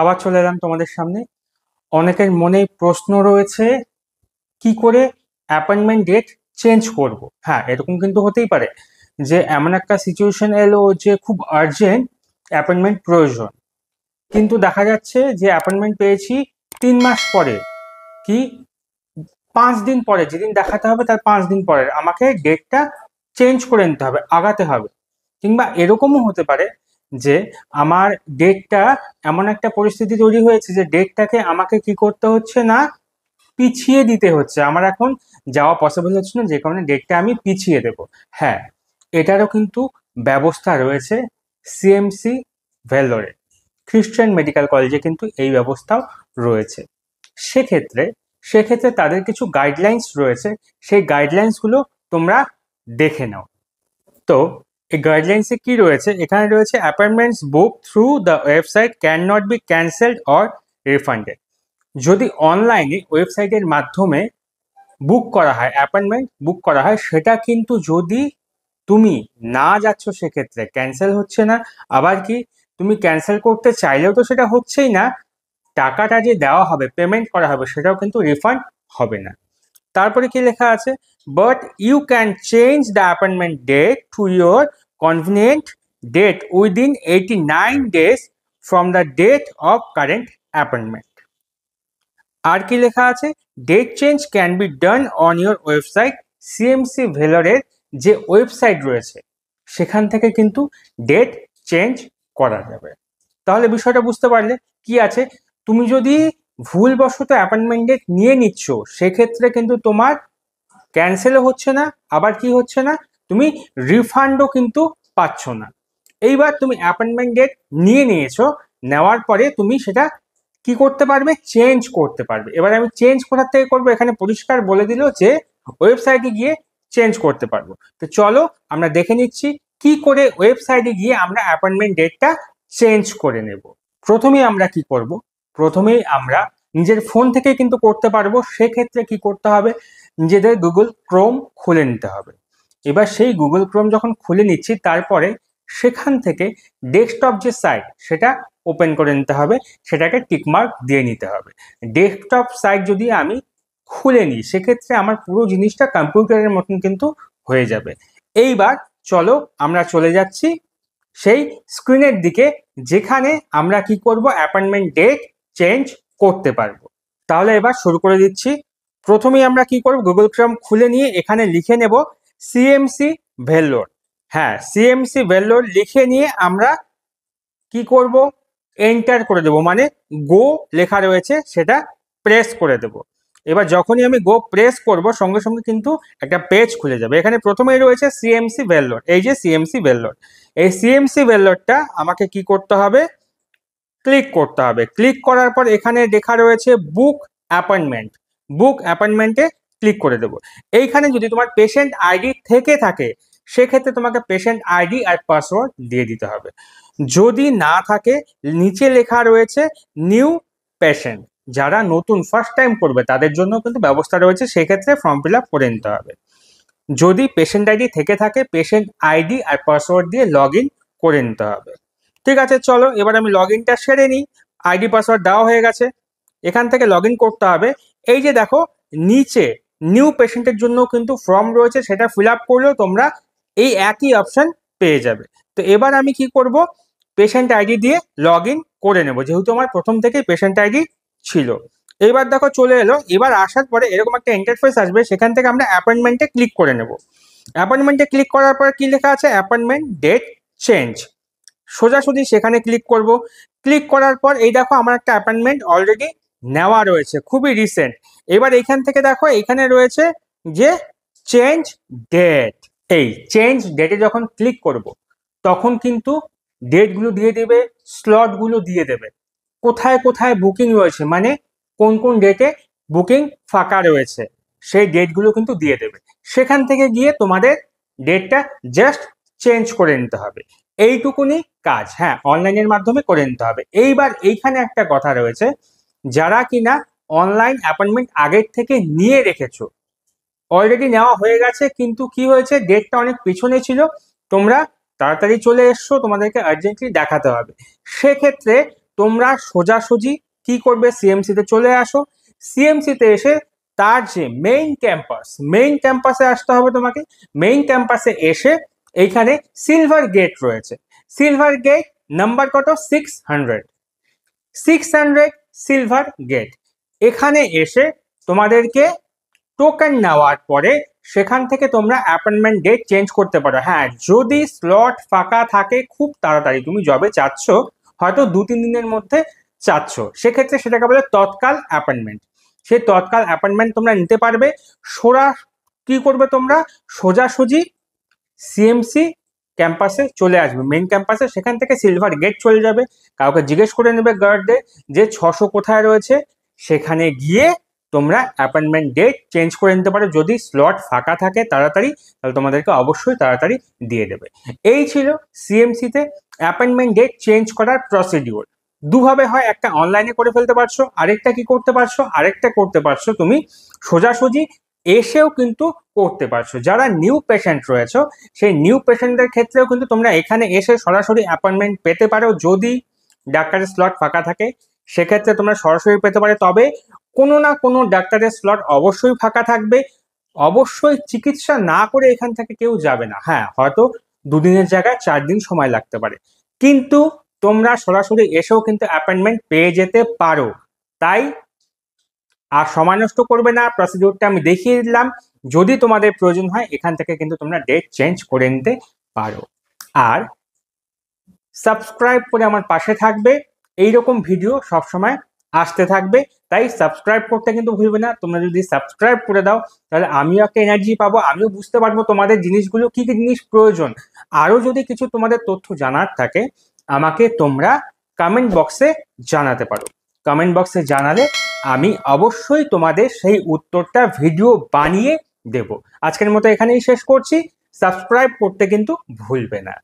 আবার চলে এলাম তোমাদের সামনে। অনেকের মনে প্রশ্ন রয়েছে, কি করে অ্যাপয়েন্টমেন্ট ডেট চেঞ্জ করব। হ্যাঁ, এরকম কিন্তু হতেই পারে যে এমন একটা সিচুয়েশন এলো যে খুব আর্জেন্ট অ্যাপয়েন্টমেন্ট প্রয়োজন, কিন্তু দেখা যাচ্ছে যে অ্যাপয়েন্টমেন্ট পেয়েছি 3 মাস পরে, কি 5 দিন পরে, যেদিন দেখাতে হবে তার 5 দিন পরে আমাকে ডেটটা চেঞ্জ করে নিতে হবে, আগাতে হবে। কিংবা এরকমও হতে পারে যে আমার ডেটটা এমন একটা পরিস্থিতি তৈরি হয়েছে যে ডেটটাকে আমাকে কি করতে হচ্ছে না, পিছিয়ে দিতে হচ্ছে। আমার এখন যাওয়া পসিবল হচ্ছে না, যে কারণে ডেটটা আমি পিছিয়ে দেব। হ্যাঁ, এটারও কিন্তু ব্যবস্থা রয়েছে সিএমসি ভেলোরে, খ্রিস্টান মেডিকেল কলেজে কিন্তু এই ব্যবস্থাও রয়েছে। সেক্ষেত্রে সেক্ষেত্রে তাদের কিছু গাইডলাইন্স রয়েছে, সেই গাইডলাইন্সগুলো তোমরা দেখে নাও। তো এই গাইডলাইন্সে কি রয়েছে, এখানে রয়েছে appointments book through the website can not be cancelled or refunded. যদি অনলাইনে ওয়েবসাইটের মাধ্যমে বুক করা হয়, অ্যাপয়েন্টমেন্ট বুক করা হয়, সেটা কিন্তু যদি তুমি না যাচ্ছ সেক্ষেত্রে ক্যান্সেল হচ্ছে না। আবার কি, তুমি ক্যান্সেল করতে চাইলেও তো সেটা হচ্ছেই না, টাকাটা যে দেওয়া হবে, পেমেন্ট করা হবে, সেটাও কিন্তু রিফান্ড হবে না। তারপরে কি লেখা আছে, but you can change the appointment date to your convenient date within 89 days from the date of current appointment. আর কি লেখা আছে, date change can be done on your website. CMC ভেলোরের যে ওয়েবসাইট রয়েছে সেখান থেকে কিন্তু ডেট চেঞ্জ করা যাবে। তাহলে বিষয়টা বুঝতে পারলে কি আছে, তুমি যদি ভুলবশত অ্যাপয়েন্টমেন্ট ডেট নিয়ে নিচ্ছ সেক্ষেত্রে কিন্তু তোমার ক্যান্সেলও হচ্ছে না, আবার কি হচ্ছে না, তুমি রিফান্ডও কিন্তু পাচ্ছ না। এইবার তুমি অ্যাপয়েন্টমেন্ট ডেট নিয়ে নিয়েছো, নেওয়ার পরে তুমি সেটা কি করতে পারবে, চেঞ্জ করতে পারবে। এবার আমি চেঞ্জ কোথা থেকে করবো, এখানে পরিষ্কার বলে দিল যে ওয়েবসাইটে গিয়ে চেঞ্জ করতে পারবো। তো চলো আমরা দেখে নিচ্ছি কি করে ওয়েবসাইটে গিয়ে আমরা অ্যাপয়েন্টমেন্ট ডেটটা চেঞ্জ করে নেব। প্রথমেই আমরা কি করব, প্রথমেই আমরা নিজের ফোন থেকে কিন্তু করতে পারবো। সেক্ষেত্রে কি করতে হবে, নিজেদের গুগল ক্রোম খুলে নিতে হবে। এবার সেই গুগল ক্রোম যখন খুলে নিচ্ছি, তারপরে সেখান থেকে ডেস্কটপ যে সাইট সেটা ওপেন করে নিতে হবে, সেটাকে টিকমার্ক দিয়ে নিতে হবে। ডেস্কটপ সাইট যদি আমি খুলে নিই সেক্ষেত্রে আমার পুরো জিনিসটা কম্পিউটারের মতন কিন্তু হয়ে যাবে। এইবার চলো আমরা চলে যাচ্ছি সেই স্ক্রিনের দিকে, যেখানে আমরা কি করব, অ্যাপয়েন্টমেন্ট ডেট চেঞ্জ করতে পারবো। তাহলে এবার শুরু করে দিচ্ছি। প্রথমেই আমরা কি করব, গুগল ক্রোম খুলে নিয়ে এখানে লিখে নেব সিএমসি ভেলোর। হ্যাঁ, সিএমসি ভেলোর লিখে নিয়ে আমরা কি করব, এন্টার করে দেব, মানে গো লেখা রয়েছে সেটা প্রেস করে দেব। এবার যখনই আমি গো প্রেস করব সঙ্গে সঙ্গে কিন্তু একটা পেজ খুলে যাবে। এখানে প্রথমেই রয়েছে সিএমসি ভেলোর, এই যে সিএমসি ভেলোর, এই সিএমসি ভেলোরটা আমাকে কি করতে হবে, ক্লিক করতে হবে। ক্লিক করার পর এখানে লেখা রয়েছে বুক অ্যাপয়েন্টমেন্ট, বুক অ্যাপয়েন্টমেন্টে ক্লিক করে দেবো। এইখানে যদি তোমার পেশেন্ট আইডি থেকে থাকে সেক্ষেত্রে তোমাকে পেশেন্ট আইডি আর পাসওয়ার্ড দিয়ে দিতে হবে। যদি না থাকে, নিচে লেখা রয়েছে নিউ পেশেন্ট, যারা নতুন ফার্স্ট টাইম করবে তাদের জন্য কিন্তু ব্যবস্থা রয়েছে, সেক্ষেত্রে ফর্ম ফিল আপ করে নিতে হবে। যদি পেশেন্ট আইডি থেকে থাকে, পেশেন্ট আইডি আর পাসওয়ার্ড দিয়ে লগ ইন করে নিতে হবে। ঠিক আছে, চলো এবার আমি লগ ইনটা সেরে নিই। আইডি পাসওয়ার্ড দেওয়া হয়ে গেছে, এখান থেকে লগ ইন করতে হবে। এই যে দেখো নিচে নিউ পেশেন্টের জন্য কিন্তু ফর্ম রয়েছে, সেটা ফিল আপ করলেও তোমরা এই একই অপশন পেয়ে যাবে। তো এবার আমি কি করব, পেশেন্ট আইডি দিয়ে লগ ইন করে নেব, যেহেতু আমার প্রথম থেকেই পেশেন্ট আইডি ছিল। এবার দেখো চলে এলো। এবার আসার পরে এরকম একটা ইন্টারফেস আসবে, সেখান থেকে আমরা অ্যাপয়েন্টমেন্টে ক্লিক করে নেব। অ্যাপয়েন্টমেন্টে ক্লিক করার পর কি লেখা আছে, অ্যাপয়েন্টমেন্ট ডেট চেঞ্জ, সোজাসুজি সেখানে ক্লিক করব। ক্লিক করার পর এই দেখো আমার একটা অ্যাপয়েন্টমেন্ট অলরেডি নেওয়া রয়েছে, খুবই রিসেন্ট। এবার এখান থেকে দেখো এখানে রয়েছে যে চেঞ্জ ডেট, এই চেঞ্জ ডেটে যখন ক্লিক করব তখন কিন্তু ডেটগুলো দিয়ে দেবে, স্লটগুলো দিয়ে দেবে, কোথায় কোথায় বুকিং রয়েছে, মানে কোন কোন ডেটে বুকিং ফাঁকা রয়েছে সেই ডেটগুলো কিন্তু দিয়ে দেবে। সেখান থেকে গিয়ে তোমাদের ডেটটা জাস্ট চেঞ্জ করে নিতে হবে, এইটুকুনি কাজ। হ্যাঁ, অনলাইনের মাধ্যমে করে নিতে হবে। এইবার এইখানে একটা কথা রয়েছে, যারা কিনা অনলাইন অ্যাপয়েন্টমেন্ট আগের থেকে নিয়ে রেখেছো, অলরেডি নেওয়া হয়ে গেছে কিন্তু কি হয়েছে, ডেটটা অনেক পিছনে ছিল, তোমরা তাড়াতাড়ি চলে এসছো, তোমাদেরকে আর্জেন্টলি দেখাতে হবে, সেক্ষেত্রে তোমরা সোজাসুজি কি করবে, সিএমসিতে চলে আসো। সিএমসিতে এসে তার যে মেইন ক্যাম্পাসে আসতে হবে তোমাকে। মেইন ক্যাম্পাসে এসে এইখানে সিলভার গেট রয়েছে, সিলভার গেট নাম্বার কত, 600 সিলভার গেট। এখানে এসে তোমাদেরকে টোকেন নেওয়ার পরে সেখান থেকে তোমরা অ্যাপয়েন্টমেন্ট ডেট চেঞ্জ করতে পারো। হ্যাঁ, যদি স্লট ফাঁকা থাকে খুব তাড়াতাড়ি, তুমি যবে চাচ্ছ, হয়তো 2-3 দিনের মধ্যে চাচ্ছ, সেক্ষেত্রে সেটাকে বলে তৎকাল অ্যাপয়েন্টমেন্ট। সেই তৎকাল অ্যাপয়েন্টমেন্ট তোমরা নিতে পারবে। কি করবে তোমরা, সোজাসুজি সিএমসি ক্যাম্পাসে চলে আসবে, মেইন ক্যাম্পাসে। সেখান থেকে সিলভার গেট চলে যাবে, কাউকে জিজ্ঞেস করে নেবে গার্ডে যে 600 কোথায় রয়েছে, সেখানে গিয়ে তোমরা অ্যাপয়েন্টমেন্ট ডেট চেঞ্জ করে নিতে পারো। যদি স্লট ফাঁকা থাকে তাড়াতাড়ি, তাহলে তোমাদেরকে অবশ্যই তাড়াতাড়ি দিয়ে দেবে। এই ছিল সিএমসিতে অ্যাপয়েন্টমেন্ট ডেট চেঞ্জ করার প্রসিডিওর। দুভাবে হয়, একটা অনলাইনে করে ফেলতে পারছো, আরেকটা কি করতে পারছো, আরেকটা করতে পারছো তুমি সোজাসুজি এসেও কিন্তু করতে পারছো। যারা নিউ পেশেন্ট রয়েছে, সেই নিউ পেশেন্টদের ক্ষেত্রেও কিন্তু তোমরা এখানে এসে সরাসরি অ্যাপয়েন্টমেন্ট পেতে পারো। যদি ডাক্তারের স্লট ফাঁকা থাকে সেক্ষেত্রে তোমরা সরাসরি পেতে পারো, তবে কোনো না কোনো ডাক্তারের স্লট অবশ্যই ফাঁকা থাকবে। অবশ্যই চিকিৎসা না করে এখান থেকে কেউ যাবে না। হ্যাঁ, হয়তো 2 দিনের জায়গায় 4 দিন সময় লাগতে পারে, কিন্তু তোমরা সরাসরি এসেও কিন্তু অ্যাপয়েন্টমেন্ট পেয়ে যেতে পারো। তাই আর সময় নষ্ট করবে না, প্রসিডিউরটা আমি দেখিয়ে দিলাম। যদি তোমাদের প্রয়োজন হয় এখান থেকে কিন্তু তোমরা ডেট চেঞ্জ করে নিতে পারো। আর সাবস্ক্রাইব করে আমার পাশে থাকবে, এইরকম ভিডিও সবসময় আসতে থাকবে। তাই সাবস্ক্রাইব করতে কিন্তু ভুলবে না। তোমরা যদি সাবস্ক্রাইব করে দাও তাহলে আমিও একটা এনার্জি পাবো, আমিও বুঝতে পারবো তোমাদের জিনিসগুলো কি কি জিনিস প্রয়োজন। আরও যদি কিছু তোমাদের তথ্য জানার থাকে আমাকে তোমরা কমেন্ট বক্সে জানাতে পারো। কমেন্ট বক্সে জানালে আমি অবশ্যই তোমাদের সেই উত্তরটা ভিডিও বানিয়ে দেব। আজকের মতো এখানেই শেষ করছি। সাবস্ক্রাইব করতে কিন্তু ভুলবে না।